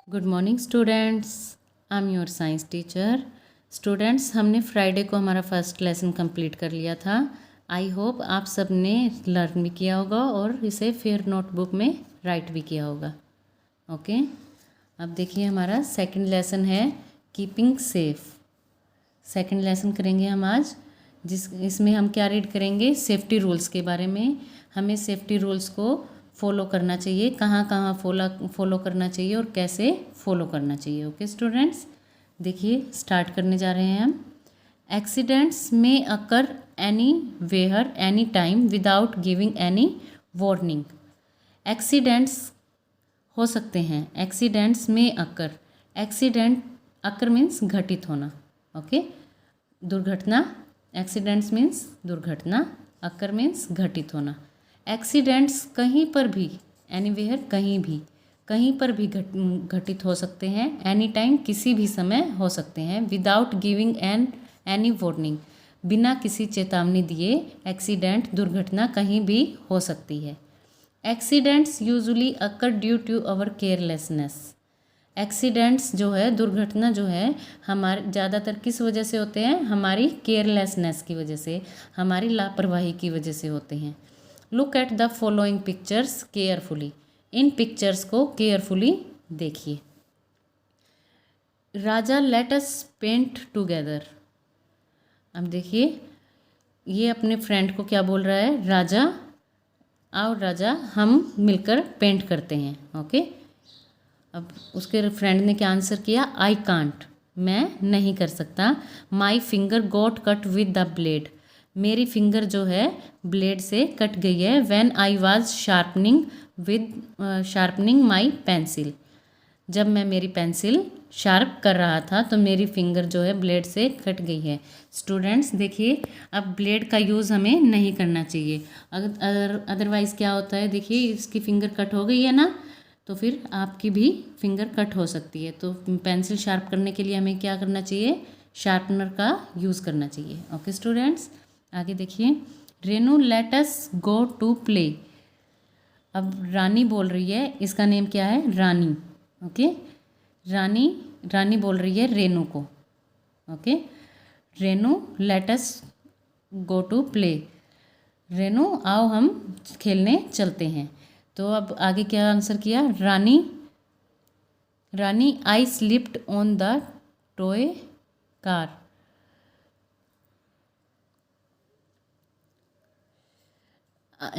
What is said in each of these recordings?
Good morning students, I am your science teacher. Students, हमने Friday को हमारा first lesson complete कर लिया था। आई होप आप सब ने लर्न भी किया होगा और इसे फिर नोटबुक में राइट भी किया होगा। ओके, अब देखिए हमारा सेकंड लेसन है कीपिंग सेफ। सेकंड लेसन करेंगे हम आज, इसमें हम क्या रीड करेंगे, सेफ्टी रूल्स के बारे में। हमें सेफ्टी रूल्स को फॉलो करना चाहिए, कहाँ कहाँ फॉलो करना चाहिए और कैसे फॉलो करना चाहिए। ओके स्टूडेंट्स, देखिए स्टार्ट करने जा रहे हैं हम। एक्सीडेंट्स में occur anywhere any time without giving any warning. Accidents हो सकते हैं, एक्सीडेंट्स में अकर, एक्सीडेंट अकर मीन्स घटित होना। ओके, दुर्घटना, एक्सीडेंट्स मीन्स दुर्घटना, अकर मीन्स घटित होना। एक्सीडेंट्स कहीं पर भी, एनीवेयर कहीं पर भी घटित हो सकते हैं। एनी टाइम किसी भी समय हो सकते हैं। विदाउट गिविंग एनी वार्निंग, बिना किसी चेतावनी दिए एक्सीडेंट, दुर्घटना कहीं भी हो सकती है। Accidents usually occur due to our carelessness. Accidents जो है, दुर्घटना जो है, हमारे ज़्यादातर किस वजह से होते हैं, हमारी केयरलेसनेस की वजह से, हमारी लापरवाही की वजह से होते हैं। Look at the following pictures carefully. In pictures को केयरफुली देखिए। राजा लेट अस पेंट टुगेदर। अब देखिए ये अपने फ्रेंड को क्या बोल रहा है, राजा आओ राजा हम मिलकर पेंट करते हैं। ओके, अब उसके फ्रेंड ने क्या आंसर किया, आई कांट, मैं नहीं कर सकता। My finger got cut with the blade, मेरी फिंगर जो है ब्लेड से कट गई है। When I was sharpening my pencil, जब मैं मेरी पेंसिल शार्प कर रहा था तो मेरी फिंगर जो है ब्लेड से कट गई है। स्टूडेंट्स देखिए, अब ब्लेड का यूज़ हमें नहीं करना चाहिए। अदरवाइज़ क्या होता है, देखिए इसकी फिंगर कट हो गई है ना, तो फिर आपकी भी फिंगर कट हो सकती है। तो पेंसिल शार्प करने के लिए हमें क्या करना चाहिए, शार्पनर का यूज़ करना चाहिए। ओके स्टूडेंट्स, आगे देखिए। Renu let us go to play. अब रानी बोल रही है, इसका नेम क्या है, रानी। ओके, रानी बोल रही है रेनू को। Okay, Renu let us go to play, Renu आओ हम खेलने चलते हैं। तो अब आगे क्या आंसर किया, Rani I slipped on the toy car.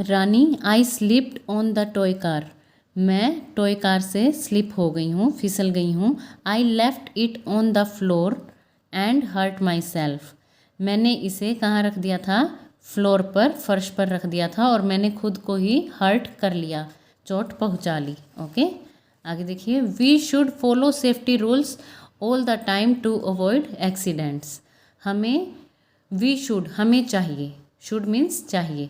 Rani I slipped on the toy car, मैं टॉय कार से स्लिप हो गई हूँ, फिसल गई हूँ। I left it on the floor and hurt myself, मैंने इसे कहाँ रख दिया था, फ्लोर पर, फर्श पर रख दिया था और मैंने खुद को ही हर्ट कर लिया, चोट पहुँचा ली। ओके, आगे देखिए। We should follow safety rules all the time to avoid accidents. हमें चाहिए, शुड मीन्स चाहिए,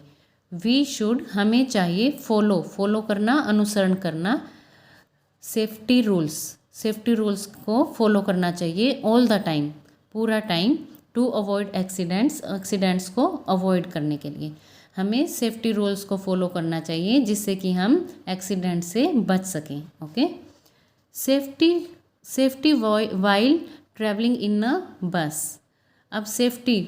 वी शुड हमें चाहिए, फॉलो करना, अनुसरण करना, सेफ्टी रूल्स को फॉलो करना चाहिए ऑल द टाइम, पूरा टाइम, टू अवॉइड एक्सीडेंट्स को अवॉइड करने के लिए हमें सेफ्टी रूल्स को फॉलो करना चाहिए, जिससे कि हम एक्सीडेंट से बच सकें। Okay, safety while travelling in a bus. अब सेफ्टी,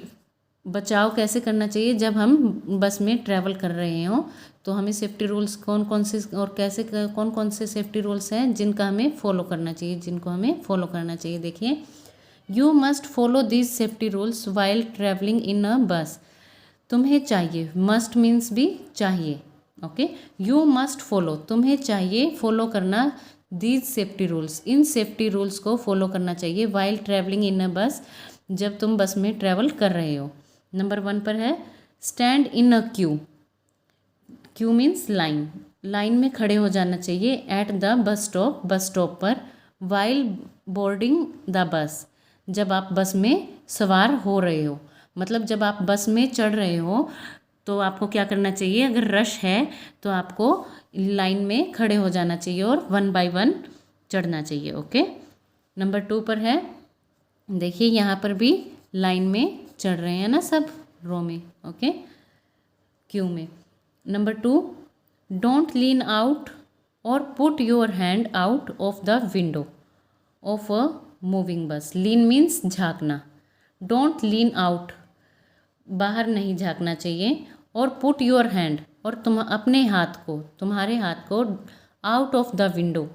बचाव कैसे करना चाहिए, जब हम बस में ट्रैवल कर रहे हों तो हमें सेफ्टी रूल्स कौन कौन से और कैसे, कौन कौन से सेफ्टी रूल्स हैं जिनको हमें फॉलो करना चाहिए, देखिए। You must follow these safety rules while travelling in a bus, तुम्हें चाहिए, मस्ट मीन्स भी चाहिए। ओके, यू मस्ट फॉलो, तुम्हें चाहिए फॉलो करना, these safety rules, in safety rules को फॉलो करना चाहिए, वाइल ट्रैवलिंग इन अ बस, जब तुम बस में ट्रैवल कर रहे हो। नंबर 1 पर है stand in a Q means line में खड़े हो जाना चाहिए। एट द बस स्टॉप पर। वाइल बोर्डिंग द बस, जब आप बस में सवार हो रहे हो, मतलब जब आप बस में चढ़ रहे हो तो आपको क्या करना चाहिए, अगर रश है तो आपको लाइन में खड़े हो जाना चाहिए और 1 बाय 1 चढ़ना चाहिए। ओके, नंबर 2 पर है, देखिए यहाँ पर भी लाइन में चढ़ रहे हैं ना सब, रो में। ओके, क्यू में। नंबर 2, डोंट लीन आउट और put your hand out of the window. Of a moving bus. Lean means झांकना। डोंट लीन आउट, बाहर नहीं झांकना चाहिए। और पुट योर हैंड, और अपने हाथ को, तुम्हारे हाथ को out of the window,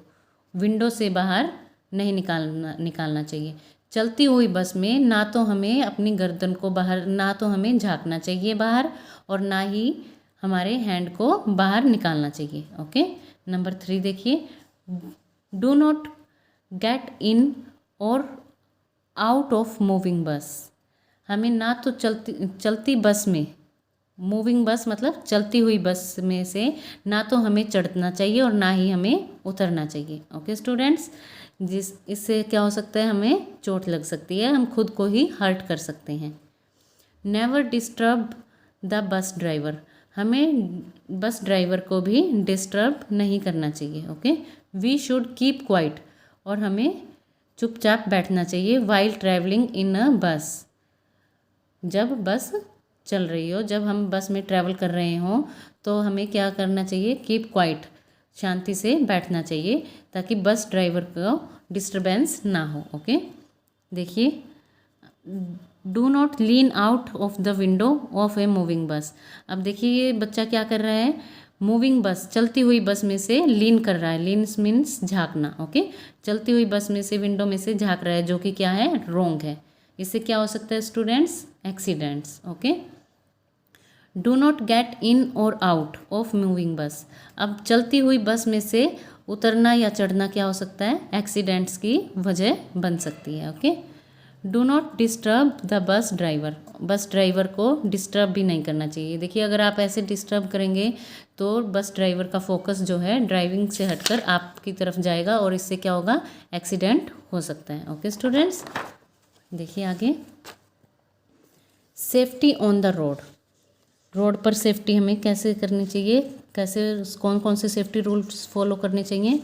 window से बाहर नहीं निकालना चाहिए। चलती हुई बस में ना तो हमें अपनी गर्दन को बाहर, ना तो हमें झांकना चाहिए बाहर, और ना ही हमारे हैंड को बाहर निकालना चाहिए। ओके, नंबर 3 देखिए, डू नॉट गेट इन और आउट ऑफ मूविंग बस। हमें ना तो चलती बस में, मूविंग बस मतलब चलती हुई बस में से ना तो हमें चढ़ना चाहिए और ना ही हमें उतरना चाहिए। ओके स्टूडेंट्स, इससे क्या हो सकता है, हमें चोट लग सकती है, हम खुद को ही हर्ट कर सकते हैं। Never disturb the bus driver, हमें बस ड्राइवर को भी डिस्टर्ब नहीं करना चाहिए। Okay, we should keep quiet, और हमें चुपचाप बैठना चाहिए। वाइल ट्रैवलिंग इन अ बस, जब बस चल रही हो, जब हम बस में ट्रैवल कर रहे हों तो हमें क्या करना चाहिए, कीप क्वाइट, शांति से बैठना चाहिए ताकि बस ड्राइवर को डिस्टरबेंस ना हो। ओके, देखिए, do not lean out of the window of a moving बस। अब देखिए ये बच्चा क्या कर रहा है, मूविंग बस, चलती हुई बस में से लीन कर रहा है। लीन मीन्स झांकना। ओके, चलती हुई बस में से, विंडो में से झांक रहा है, जो कि क्या है, रोंग है। इससे क्या हो सकता है students, accidents. Okay, do not get in और आउट ऑफ मूविंग बस। अब चलती हुई बस में से उतरना या चढ़ना क्या हो सकता है, एक्सीडेंट्स की वजह बन सकती है। Okay, do not disturb the bus driver, बस ड्राइवर को डिस्टर्ब भी नहीं करना चाहिए। देखिए अगर आप ऐसे डिस्टर्ब करेंगे तो बस ड्राइवर का फोकस जो है ड्राइविंग से हटकर आपकी तरफ जाएगा और इससे क्या होगा, एक्सीडेंट हो सकता है। ओके स्टूडेंट्स, देखिए आगे, safety on the road. Road पर सेफ्टी हमें कैसे करनी चाहिए, कैसे, कौन कौन से सेफ्टी रूल्स फॉलो करने चाहिए।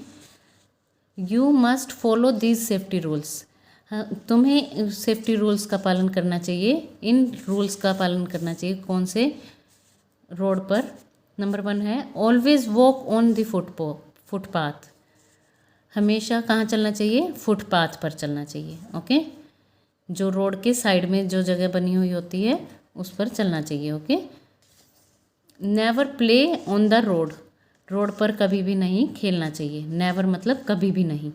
You must follow these safety rules, हाँ तुम्हें सेफ्टी रूल्स का पालन करना चाहिए। इन रूल्स का पालन करना चाहिए, कौन से, रोड पर। नंबर 1 है, always walk on the footpath, हमेशा कहाँ चलना चाहिए, फुटपाथ पर चलना चाहिए। ओके, जो रोड के साइड में जो जगह बनी हुई होती है उस पर चलना चाहिए। Okay, never play on the road, road पर कभी भी नहीं खेलना चाहिए। नेवर मतलब कभी भी नहीं।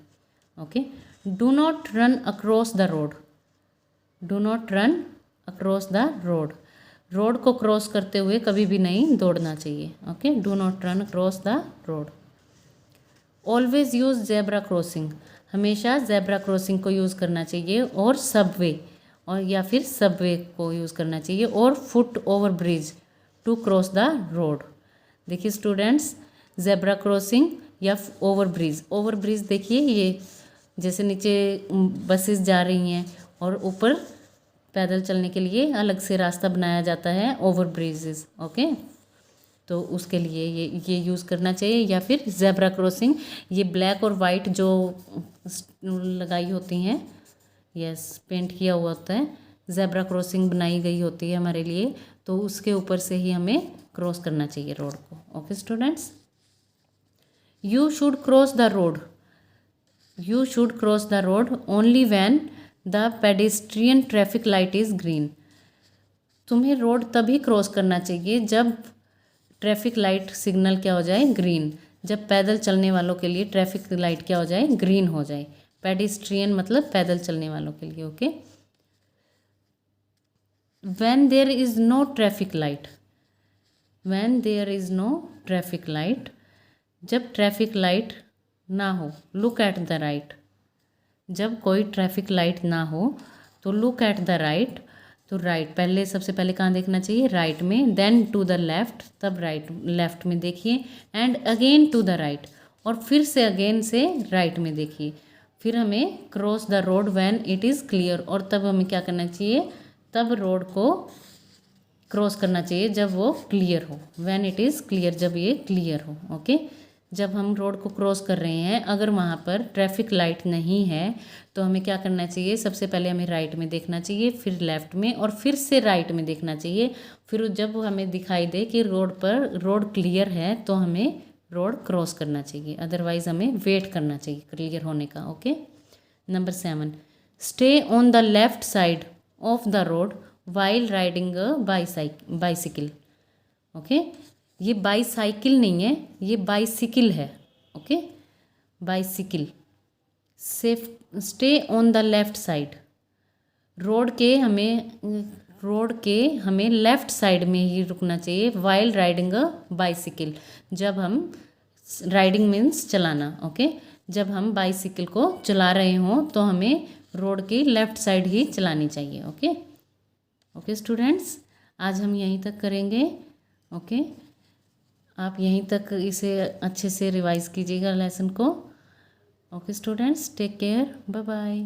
Okay, do not run across the road, do not run across the road, road को क्रॉस करते हुए कभी भी नहीं दौड़ना चाहिए। Okay, do not run across the road. Always use zebra crossing, हमेशा जेब्रा क्रॉसिंग को यूज़ करना चाहिए, और सबवे, और या फिर सबवे को यूज़ करना चाहिए, और foot over bridge to cross the road. देखिए स्टूडेंट्स, जेब्रा क्रॉसिंग या ओवर ब्रिज, ओवर ब्रिज देखिए ये जैसे नीचे बसेस जा रही हैं और ऊपर पैदल चलने के लिए अलग से रास्ता बनाया जाता है, ओवर ब्रिजेस। ओके, तो उसके लिए ये यूज़ करना चाहिए। या फिर जेब्रा क्रॉसिंग, ये ब्लैक और वाइट जो लगाई होती हैं, यस पेंट किया हुआ होता है, जेब्रा क्रॉसिंग बनाई गई होती है हमारे लिए, तो उसके ऊपर से ही हमें क्रॉस करना चाहिए रोड को। Okay students, you should cross the road, you should cross the road only when the pedestrian traffic light is green, तुम्हें रोड तभी क्रॉस करना चाहिए जब ट्रैफिक लाइट सिग्नल क्या हो जाए, ग्रीन, जब पैदल चलने वालों के लिए ट्रैफिक लाइट क्या हो जाए, ग्रीन हो जाए। पेडेस्ट्रियन मतलब पैदल चलने वालों के लिए। Okay, when there is no traffic light, when there is no traffic light, जब ट्रैफिक लाइट ना हो, लुक एट द राइट, जब कोई ट्रैफिक लाइट ना हो तो लुक एट द राइट, तो राइट पहले, सबसे पहले कहाँ देखना चाहिए, राइट में, देन टू द लेफ्ट, तब राइट लेफ्ट में देखिए, and again to the right, और फिर से अगेन से राइट में देखिए। फिर हमें cross the road when it is clear, और तब हमें क्या करना चाहिए, तब रोड को क्रॉस करना चाहिए जब वो क्लियर हो, व्हेन इट इज़ क्लियर, जब ये क्लियर हो। ओके, जब हम रोड को क्रॉस कर रहे हैं, अगर वहाँ पर ट्रैफिक लाइट नहीं है तो हमें क्या करना चाहिए, सबसे पहले हमें राइट में देखना चाहिए, फिर लेफ़्ट में, और फिर से राइट में देखना चाहिए। फिर जब हमें दिखाई दे कि रोड क्लियर है तो हमें रोड क्रॉस करना चाहिए, अदरवाइज़ हमें वेट करना चाहिए क्लियर होने का। Okay, number 7, stay on the left side of the road while riding a bicycle. Okay, ये बाईसाइकिल नहीं है, ये बाइसिकल है। Okay, bicycle. Safe, stay on the left side, road के हमें लेफ़्ट साइड में ही रुकना चाहिए वाइल राइडिंग अ बाइसिकल। जब हम, राइडिंग मीन्स चलाना। ओके, जब हम बाइसिकल को चला रहे हों तो हमें रोड की लेफ़्ट साइड ही चलानी चाहिए। ओके ओके स्टूडेंट्स, आज हम यहीं तक करेंगे। ओके, आप यहीं तक इसे अच्छे से रिवाइज कीजिएगा लेसन को। Okay students, take care, bye bye.